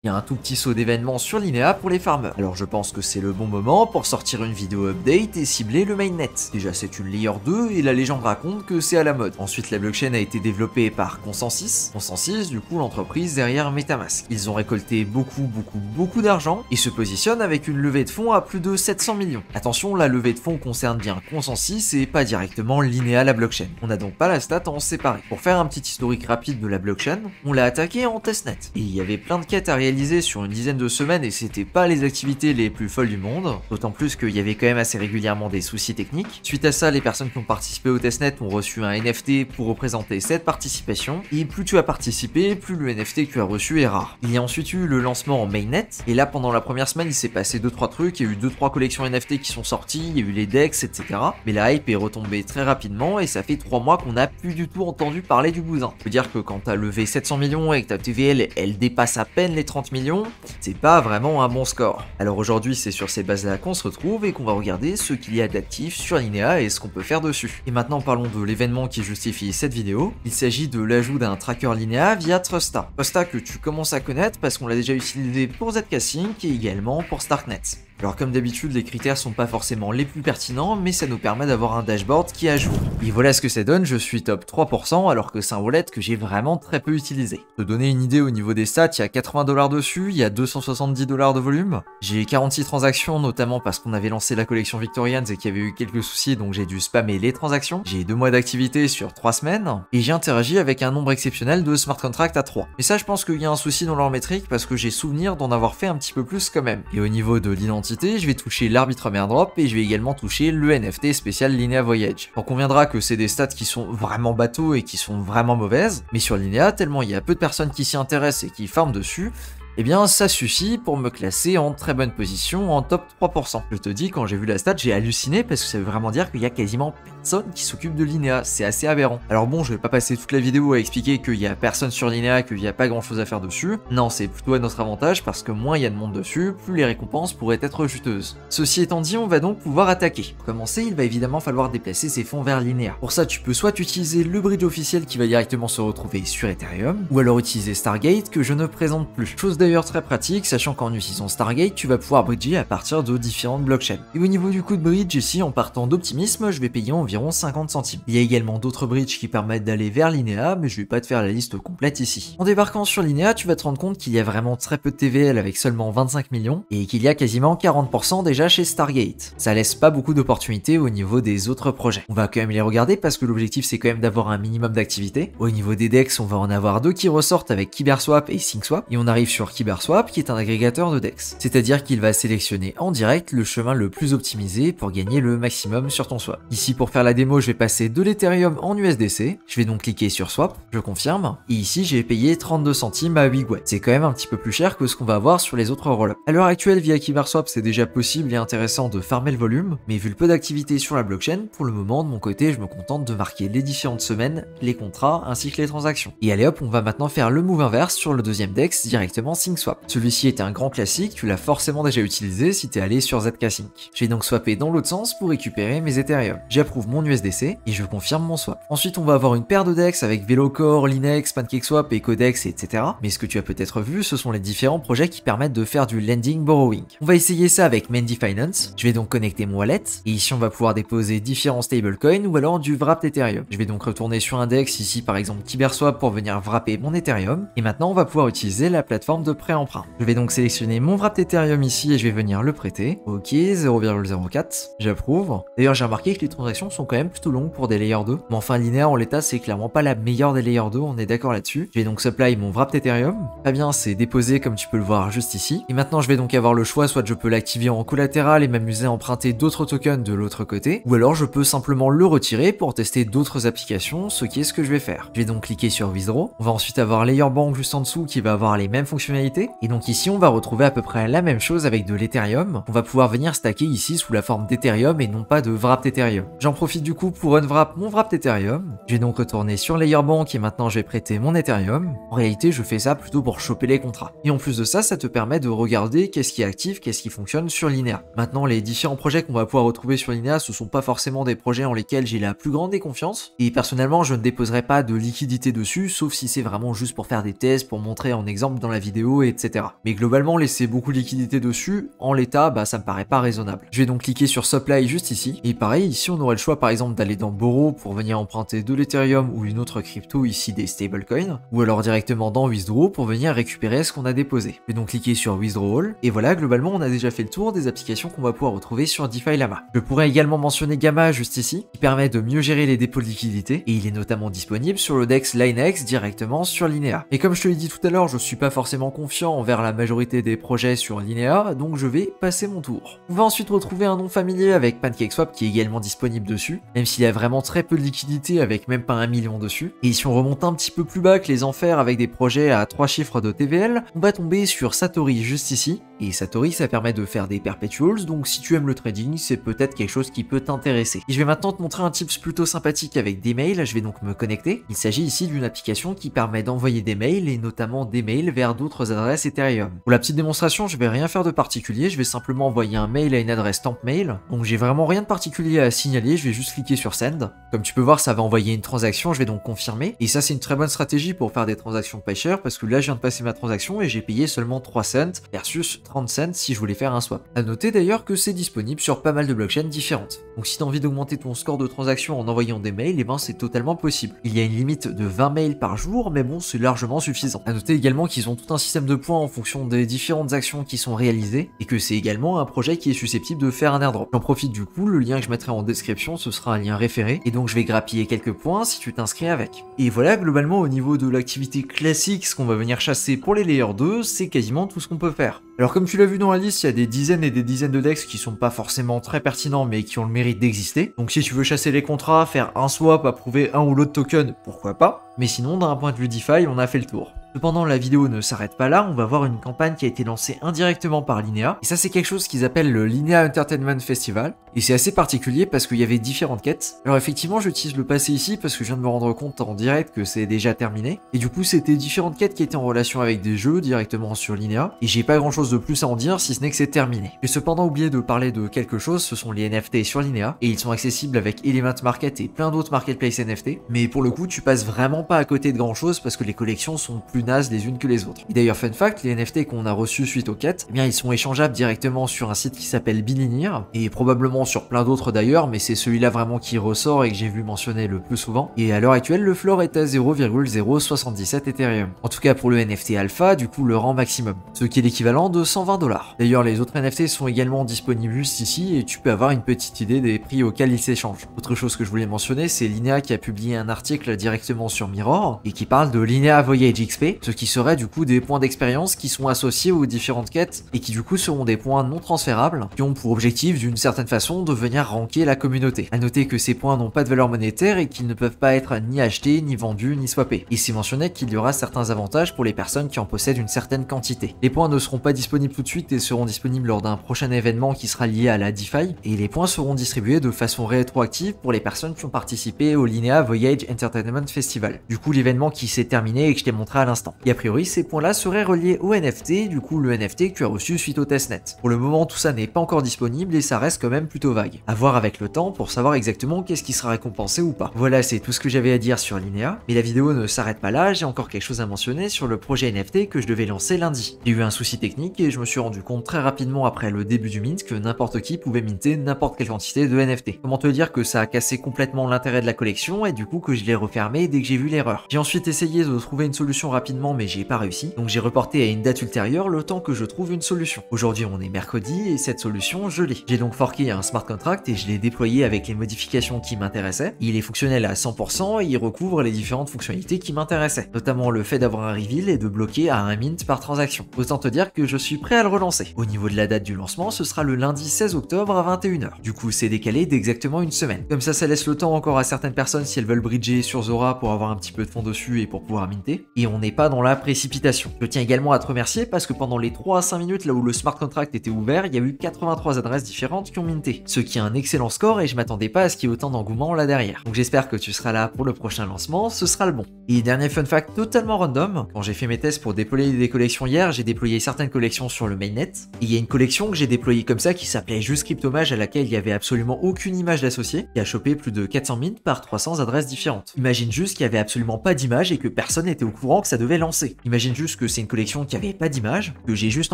Il y a un tout petit saut d'événements sur Linea pour les farmers. Alors je pense que c'est le bon moment pour sortir une vidéo update et cibler le mainnet. Déjà c'est une layer 2 et la légende raconte que c'est à la mode. Ensuite la blockchain a été développée par Consensus. Consensus du coup l'entreprise derrière MetaMask. Ils ont récolté beaucoup d'argent et se positionnent avec une levée de fonds à plus de 700 millions. Attention, la levée de fonds concerne bien Consensus et pas directement Linea la blockchain. On n'a donc pas la stat en séparé. Pour faire un petit historique rapide de la blockchain, on l'a attaqué en testnet. Et il y avait plein de quêtes à réaliser sur une dizaine de semaines et c'était pas les activités les plus folles du monde. D'autant plus qu'il y avait quand même assez régulièrement des soucis techniques. Suite à ça, les personnes qui ont participé au testnet ont reçu un NFT pour représenter cette participation. Et plus tu as participé, plus le NFT que tu as reçu est rare. Il y a ensuite eu le lancement en mainnet. Et là, pendant la première semaine, il s'est passé 2-3 trucs. Il y a eu 2-3 collections NFT qui sont sorties. Il y a eu les DEX, etc. Mais la hype est retombée très rapidement et ça fait 3 mois qu'on n'a plus du tout entendu parler du bousin. Faut dire que quand t'as levé 700 millions et que ta TVL elle dépasse à peine les 30 millions, c'est pas vraiment un bon score. Alors aujourd'hui c'est sur ces bases-là qu'on se retrouve et qu'on va regarder ce qu'il y a d'actif sur Linea et ce qu'on peut faire dessus. Et maintenant parlons de l'événement qui justifie cette vidéo. Il s'agit de l'ajout d'un tracker Linea via Trusta. Trusta que tu commences à connaître parce qu'on l'a déjà utilisé pour Zkasync et également pour Starknet. Alors comme d'habitude les critères sont pas forcément les plus pertinents mais ça nous permet d'avoir un dashboard qui est à jour. Et voilà ce que ça donne, je suis top 3% alors que c'est un wallet que j'ai vraiment très peu utilisé. Pour te donner une idée au niveau des stats, il y a 80$ dessus, il y a 270$ de volume. J'ai 46 transactions notamment parce qu'on avait lancé la collection Victorians et qu'il y avait eu quelques soucis donc j'ai dû spammer les transactions. J'ai 2 mois d'activité sur 3 semaines et j'ai interagi avec un nombre exceptionnel de smart contracts à 3. Mais ça je pense qu'il y a un souci dans leur métrique parce que j'ai souvenir d'en avoir fait un petit peu plus quand même. Et au niveau de l'identité, je vais toucher l'arbitre airdrop et je vais également toucher le NFT spécial Linea Voyage. On conviendra que c'est des stats qui sont vraiment bateaux et qui sont vraiment mauvaises, mais sur Linea, tellement il y a peu de personnes qui s'y intéressent et qui farment dessus, eh bien ça suffit pour me classer en très bonne position en top 3%. Je te dis, quand j'ai vu la stat, j'ai halluciné parce que ça veut vraiment dire qu'il y a quasiment personne qui s'occupe de Linea, c'est assez aberrant. Alors bon, je vais pas passer toute la vidéo à expliquer qu'il y a personne sur Linea, qu'il y a pas grand chose à faire dessus. Non, c'est plutôt à notre avantage parce que moins il y a de monde dessus, plus les récompenses pourraient être juteuses. Ceci étant dit, on va donc pouvoir attaquer. Pour commencer, il va évidemment falloir déplacer ses fonds vers Linea. Pour ça, tu peux soit utiliser le bridge officiel qui va directement se retrouver sur Ethereum, ou alors utiliser Stargate que je ne présente plus. Chose d'ailleurs très pratique, sachant qu'en utilisant Stargate, tu vas pouvoir bridger à partir de différentes blockchains. Et au niveau du coût de bridge, ici, en partant d'Optimisme, je vais payer environ 50 centimes. Il y a également d'autres bridges qui permettent d'aller vers Linea, mais je vais pas te faire la liste complète ici. En débarquant sur Linea, tu vas te rendre compte qu'il y a vraiment très peu de TVL avec seulement 25 millions, et qu'il y a quasiment 40% déjà chez Stargate. Ça laisse pas beaucoup d'opportunités au niveau des autres projets. On va quand même les regarder parce que l'objectif c'est quand même d'avoir un minimum d'activité. Au niveau des DEX, on va en avoir 2 qui ressortent avec KyberSwap et SyncSwap, et on arrive sur KyberSwap qui est un agrégateur de DEX. C'est-à-dire qu'il va sélectionner en direct le chemin le plus optimisé pour gagner le maximum sur ton swap. Ici pour faire la démo, je vais passer de l'Ethereum en USDC. Je vais donc cliquer sur Swap, je confirme. Et ici j'ai payé 32 centimes à 8 Gwei. C'est quand même un petit peu plus cher que ce qu'on va avoir sur les autres rollups. À l'heure actuelle, via KyberSwap, c'est déjà possible et intéressant de farmer le volume, mais vu le peu d'activité sur la blockchain, pour le moment de mon côté, je me contente de marquer les différentes semaines, les contrats ainsi que les transactions. Et allez hop, on va maintenant faire le move inverse sur le deuxième DEX directement SyncSwap. Celui-ci est un grand classique, tu l'as forcément déjà utilisé si t'es allé sur Zkasync. Je vais donc swapper dans l'autre sens pour récupérer mes Ethereum. J'approuve mon USDC et je confirme mon swap. Ensuite, on va avoir une paire de DEX avec Velocore, Linex, PancakeSwap et Codex, etc. Mais ce que tu as peut-être vu, ce sont les différents projets qui permettent de faire du lending borrowing. On va essayer ça avec Mendy Finance. Je vais donc connecter mon wallet et ici on va pouvoir déposer différents stablecoins ou alors du wrapped Ethereum. Je vais donc retourner sur un DEX, ici par exemple KyberSwap pour venir wrapper mon Ethereum. Et maintenant on va pouvoir utiliser la plateforme de prêt-emprunt. Je vais donc sélectionner mon wrapped Ethereum ici et je vais venir le prêter. Ok, 0,04. J'approuve. D'ailleurs j'ai remarqué que les transactions sont quand même plutôt longues pour des layers 2. Mais enfin Linea en l'état c'est clairement pas la meilleure des layers 2, on est d'accord là-dessus. Je vais donc supply mon wrapped Ethereum. Très bien, c'est déposé comme tu peux le voir juste ici. Et maintenant je vais donc avoir le choix, soit je peux l'activer en collatéral et m'amuser à emprunter d'autres tokens de l'autre côté, ou alors je peux simplement le retirer pour tester d'autres applications, ce qui est ce que je vais faire. Je vais donc cliquer sur Withdraw. On va ensuite avoir Layer Bank juste en dessous qui va avoir les mêmes fonctionnalités. Et donc ici on va retrouver à peu près la même chose avec de l'Ethereum. On va pouvoir venir stacker ici sous la forme d'Ethereum et non pas de wrapped Ethereum. J'en profite profite du coup pour unwrap mon wrap d'Ethereum. Je vais donc retourner sur Layer Bank et maintenant je vais prêter mon Ethereum. En réalité, je fais ça plutôt pour choper les contrats. Et en plus de ça, ça te permet de regarder qu'est-ce qui est actif, qu'est-ce qui fonctionne sur Linea. Maintenant, les différents projets qu'on va pouvoir retrouver sur Linea, ce sont pas forcément des projets en lesquels j'ai la plus grande confiance. Et personnellement, je ne déposerai pas de liquidité dessus, sauf si c'est vraiment juste pour faire des tests, pour montrer en exemple dans la vidéo, etc. Mais globalement, laisser beaucoup de liquidité dessus, en l'état, ça me paraît pas raisonnable. Je vais donc cliquer sur Supply juste ici. Et pareil, ici, on aurait le choix par exemple d'aller dans Borrow pour venir emprunter de l'Ethereum ou une autre crypto, ici des stablecoins, ou alors directement dans Withdraw pour venir récupérer ce qu'on a déposé. Je vais donc cliquer sur Withdrawal, et voilà, globalement, on a déjà fait le tour des applications qu'on va pouvoir retrouver sur DeFi Llama. Je pourrais également mentionner Gamma juste ici, qui permet de mieux gérer les dépôts de liquidité, et il est notamment disponible sur le DEX Linex directement sur Linea. Et comme je te l'ai dit tout à l'heure, je suis pas forcément confiant envers la majorité des projets sur Linea, donc je vais passer mon tour. On va ensuite retrouver un nom familier avec PancakeSwap qui est également disponible dessus, même s'il y a vraiment très peu de liquidité avec même pas 1 million dessus. Et si on remonte un petit peu plus bas que les enfers avec des projets à 3 chiffres de TVL, on va tomber sur Satori juste ici. Et Satori, ça permet de faire des perpetuals, donc si tu aimes le trading, c'est peut-être quelque chose qui peut t'intéresser. Et je vais maintenant te montrer un tips plutôt sympathique avec des mails, je vais donc me connecter. Il s'agit ici d'une application qui permet d'envoyer des mails et notamment des mails vers d'autres adresses Ethereum. Pour la petite démonstration, je vais rien faire de particulier, je vais simplement envoyer un mail à une adresse temp mail. Donc j'ai vraiment rien de particulier à signaler, je vais juste cliquer sur Send. Comme tu peux voir, ça va envoyer une transaction, je vais donc confirmer. Et ça, c'est une très bonne stratégie pour faire des transactions pas chères parce que là, je viens de passer ma transaction et j'ai payé seulement 3 cents versus 30 cents si je voulais faire un swap. À noter d'ailleurs que c'est disponible sur pas mal de blockchains différentes. Donc si tu as envie d'augmenter ton score de transaction en envoyant des mails, c'est totalement possible. Il y a une limite de 20 mails par jour, mais bon, c'est largement suffisant. À noter également qu'ils ont tout un système de points en fonction des différentes actions qui sont réalisées et que c'est également un projet qui est susceptible de faire un airdrop. J'en profite du coup, le lien que je mettrai en description, ce sera un lien référé et donc je vais grappiller quelques points si tu t'inscris avec. Et voilà, globalement au niveau de l'activité classique, ce qu'on va venir chasser pour les Layer 2, c'est quasiment tout ce qu'on peut faire. Alors comme tu l'as vu dans la liste, il y a des dizaines et des dizaines de DEX qui sont pas forcément très pertinents mais qui ont le mérite d'exister. Donc si tu veux chasser les contrats, faire un swap, approuver un ou l'autre token, pourquoi pas. Mais sinon, d'un point de vue DeFi, on a fait le tour. Cependant, la vidéo ne s'arrête pas là, on va voir une campagne qui a été lancée indirectement par Linea. Et ça, c'est quelque chose qu'ils appellent le Linea Entertainment Festival. Et c'est assez particulier parce qu'il y avait différentes quêtes. Alors effectivement, j'utilise le passé ici parce que je viens de me rendre compte en direct que c'est déjà terminé. Et du coup, c'était différentes quêtes qui étaient en relation avec des jeux directement sur Linea. Et j'ai pas grand chose de plus à en dire si ce n'est que c'est terminé. J'ai cependant oublié de parler de quelque chose, ce sont les NFT sur Linea. Et ils sont accessibles avec Element Market et plein d'autres marketplaces NFT. Mais pour le coup, tu passes vraiment pas à côté de grand chose parce que les collections sont plus nazes les unes que les autres. Et d'ailleurs, fun fact, les NFT qu'on a reçus suite aux quêtes, eh bien ils sont échangeables directement sur un site qui s'appelle Bilinir et probablement sur plein d'autres d'ailleurs, mais c'est celui-là vraiment qui ressort et que j'ai vu mentionner le plus souvent. Et à l'heure actuelle, le floor est à 0,077 Ethereum. En tout cas pour le NFT alpha, du coup le rang maximum, ce qui est l'équivalent de 120 $. D'ailleurs, les autres NFT sont également disponibles juste ici et tu peux avoir une petite idée des prix auxquels ils s'échangent. Autre chose que je voulais mentionner, c'est Linea qui a publié un article directement sur Mirror et qui parle de Linea Voyage XP, ce qui serait du coup des points d'expérience qui sont associés aux différentes quêtes et qui du coup seront des points non transférables qui ont pour objectif d'une certaine façon de venir ranker la communauté. A noter que ces points n'ont pas de valeur monétaire et qu'ils ne peuvent pas être ni achetés, ni vendus, ni swappés. Et c'est mentionné qu'il y aura certains avantages pour les personnes qui en possèdent une certaine quantité. Les points ne seront pas disponibles tout de suite et seront disponibles lors d'un prochain événement qui sera lié à la DeFi et les points seront distribués de façon rétroactive pour les personnes qui ont participé au Linea Voyage Entertainment Festival. Du coup, l'événement qui s'est terminé et que je t'ai montré à l'instant. Et a priori, ces points-là seraient reliés au NFT, du coup le NFT que tu as reçu suite au testnet. Pour le moment, tout ça n'est pas encore disponible et ça reste quand même plutôt vague. À voir avec le temps pour savoir exactement qu'est-ce qui sera récompensé ou pas. Voilà, c'est tout ce que j'avais à dire sur Linea, mais la vidéo ne s'arrête pas là, j'ai encore quelque chose à mentionner sur le projet NFT que je devais lancer lundi. J'ai eu un souci technique et je me suis rendu compte très rapidement après le début du mint que n'importe qui pouvait minter n'importe quelle quantité de NFT. Comment te dire que ça a cassé complètement l'intérêt de la collection et du coup que je l'ai refermé dès que j'ai vu l'erreur. J'ai ensuite essayé de trouver une solution rapidement mais j'ai pas réussi, donc j'ai reporté à une date ultérieure le temps que je trouve une solution. Aujourd'hui on est mercredi et cette solution je l'ai. J'ai donc forqué un smart contract et je l'ai déployé avec les modifications qui m'intéressaient. Il est fonctionnel à 100% et il recouvre les différentes fonctionnalités qui m'intéressaient, notamment le fait d'avoir un reveal et de bloquer à un mint par transaction. Autant te dire que je suis prêt à le relancer. Au niveau de la date du lancement, ce sera le lundi 16 octobre à 21 h. Du coup c'est décalé d'exactement une semaine. Comme ça laisse le temps encore à certaines personnes si elles veulent bridger sur Zora pour avoir un petit peu de fonds dessus et pour pouvoir minter. Et on n'est pas dans la précipitation. Je tiens également à te remercier parce que pendant les 3 à 5 minutes là où le smart contract était ouvert, il y a eu 83 adresses différentes qui ont minté, ce qui est un excellent score et je m'attendais pas à ce qu'il y ait autant d'engouement là derrière. Donc j'espère que tu seras là pour le prochain lancement, ce sera le bon. Et dernier fun fact totalement random, quand j'ai fait mes tests pour déployer des collections hier, j'ai déployé certaines collections sur le mainnet, et il y a une collection que j'ai déployée comme ça qui s'appelait juste Cryptomage, à laquelle il y avait absolument aucune image d'associé, qui a chopé plus de 400 000 par 300 adresses différentes. Imagine juste qu'il y avait absolument pas d'image et que personne n'était au courant que ça devait lancer. Imagine juste que c'est une collection qui avait pas d'image, que j'ai juste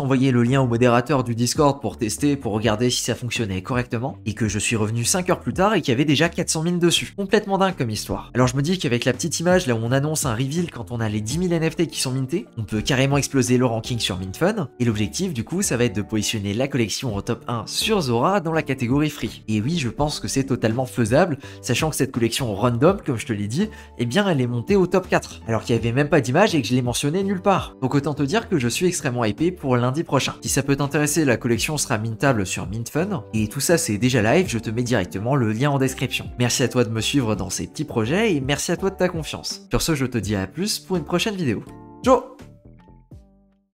envoyé le lien au modérateur du Discord pour tester, pour regarder si ça fonctionnait correctement, et que je suis revenu 5 heures plus tard et qu'il y avait déjà 400 000 dessus. Complètement dingue comme histoire. Alors je me dis qu'avec la petite image là où on annonce un reveal quand on a les 10 000 NFT qui sont mintés, on peut carrément exploser le ranking sur Mintfun, et l'objectif du coup ça va être de positionner la collection au top 1 sur Zora dans la catégorie free. Et oui, je pense que c'est totalement faisable, sachant que cette collection random, comme je te l'ai dit, eh bien elle est montée au top 4, alors qu'il n'y avait même pas d'image et que je l'ai mentionné nulle part. Donc autant te dire que je suis extrêmement hypé pour lundi prochain. Si ça peut t'intéresser, la collection sera mintable sur Mintfun, et tout ça c'est déjà live, je te mets directement le lien en description. Merci à toi de me suivre dans ces petits projets, et merci à toi de ta confiance. Sur ce, je te dis à plus pour une prochaine vidéo. Ciao!